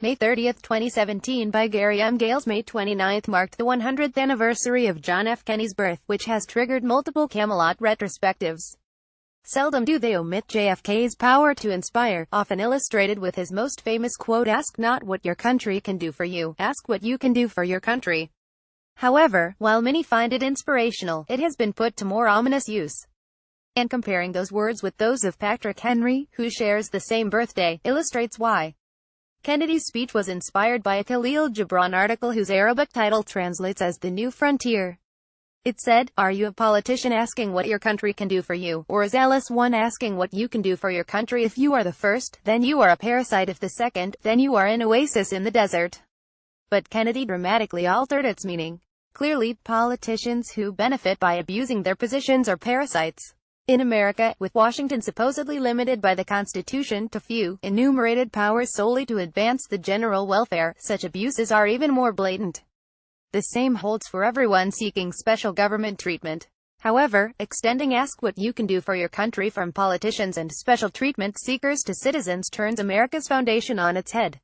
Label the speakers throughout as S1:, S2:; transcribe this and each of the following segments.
S1: May 30, 2017 by Gary M. Gales. May 29 marked the 100th anniversary of John F. Kennedy's birth, which has triggered multiple Camelot retrospectives. Seldom do they omit JFK's power to inspire, often illustrated with his most famous quote, "Ask not what your country can do for you, ask what you can do for your country." However, while many find it inspirational, it has been put to more ominous use. And comparing those words with those of Patrick Henry, who shares the same birthday, illustrates why. Kennedy's speech was inspired by a Khalil Gibran article whose Arabic title translates as "The New Frontier." It said, "Are you a politician asking what your country can do for you, or a zealous one asking what you can do for your country? If you are the first, then you are a parasite. If the second, then you are an oasis in the desert." But Kennedy dramatically altered its meaning. Clearly, politicians who benefit by abusing their positions are parasites. In America, with Washington supposedly limited by the Constitution to few, enumerated powers solely to advance the general welfare, such abuses are even more blatant. The same holds for everyone seeking special government treatment. However, extending "ask what you can do for your country" from politicians and special treatment seekers to citizens turns America's foundation on its head.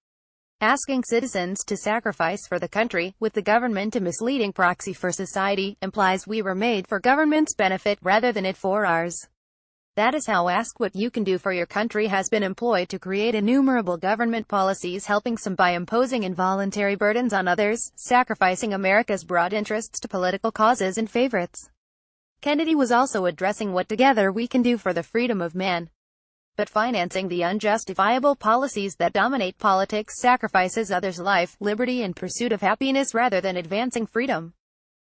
S1: Asking citizens to sacrifice for the country, with the government a misleading proxy for society, implies we were made for government's benefit, rather than it for ours. That is how "ask what you can do for your country" has been employed to create innumerable government policies, helping some by imposing involuntary burdens on others, sacrificing America's broad interests to political causes and favorites. Kennedy was also addressing what together we can do for the freedom of man. But financing the unjustifiable policies that dominate politics sacrifices others' life, liberty in pursuit of happiness rather than advancing freedom.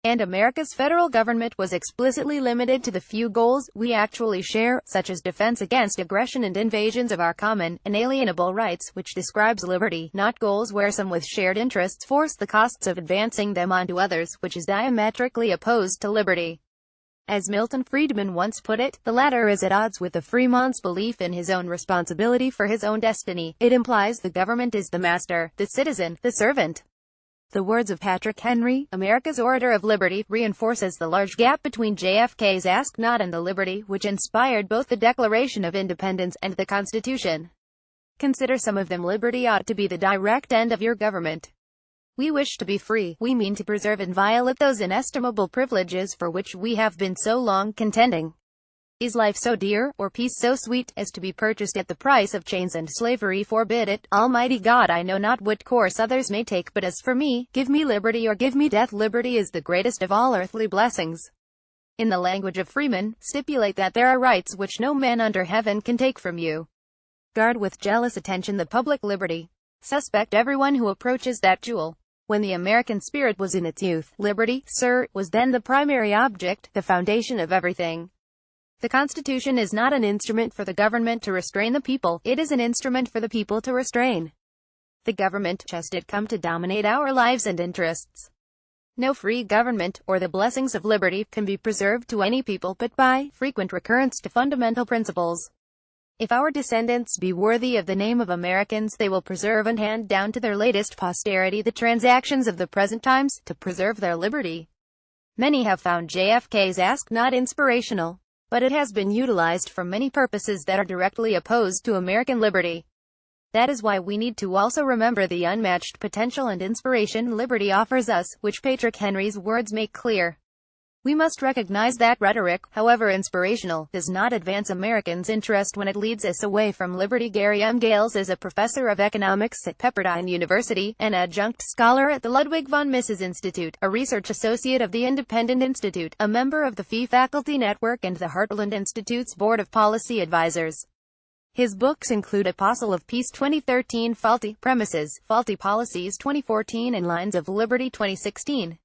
S1: And America's federal government was explicitly limited to the few goals we actually share, such as defense against aggression and invasions of our common, inalienable rights, which describes liberty, not goals where some with shared interests force the costs of advancing them onto others, which is diametrically opposed to liberty. As Milton Friedman once put it, the latter is at odds with the Fremont's belief in his own responsibility for his own destiny. It implies the government is the master, the citizen, the servant. The words of Patrick Henry, America's orator of liberty, reinforces the large gap between JFK's "ask not" and the liberty which inspired both the Declaration of Independence and the Constitution. Consider some of them. Liberty ought to be the direct end of your government. We wish to be free. We mean to preserve inviolate those inestimable privileges for which we have been so long contending. Is life so dear, or peace so sweet, as to be purchased at the price of chains and slavery? Forbid it. Almighty God, I know not what course others may take, but as for me, give me liberty or give me death. Liberty is the greatest of all earthly blessings. In the language of Freeman, stipulate that there are rights which no man under heaven can take from you. Guard with jealous attention the public liberty. Suspect everyone who approaches that jewel. When the American spirit was in its youth, liberty, sir, was then the primary object, the foundation of everything. The Constitution is not an instrument for the government to restrain the people, it is an instrument for the people to restrain the government, lest it come to dominate our lives and interests. No free government, or the blessings of liberty, can be preserved to any people but by frequent recurrence to fundamental principles. If our descendants be worthy of the name of Americans, they will preserve and hand down to their latest posterity the transactions of the present times, to preserve their liberty. Many have found JFK's "ask not" inspirational, but it has been utilized for many purposes that are directly opposed to American liberty. That is why we need to also remember the unmatched potential and inspiration liberty offers us, which Patrick Henry's words make clear. We must recognize that rhetoric, however inspirational, does not advance Americans' interest when it leads us away from liberty. Gary M. Gales is a professor of economics at Pepperdine University, an adjunct scholar at the Ludwig von Mises Institute, a research associate of the Independent Institute, a member of the Fee Faculty Network and the Heartland Institute's Board of Policy Advisors. His books include Apostle of Peace 2013, Faulty Premises, Faulty Policies 2014 and Lines of Liberty 2016.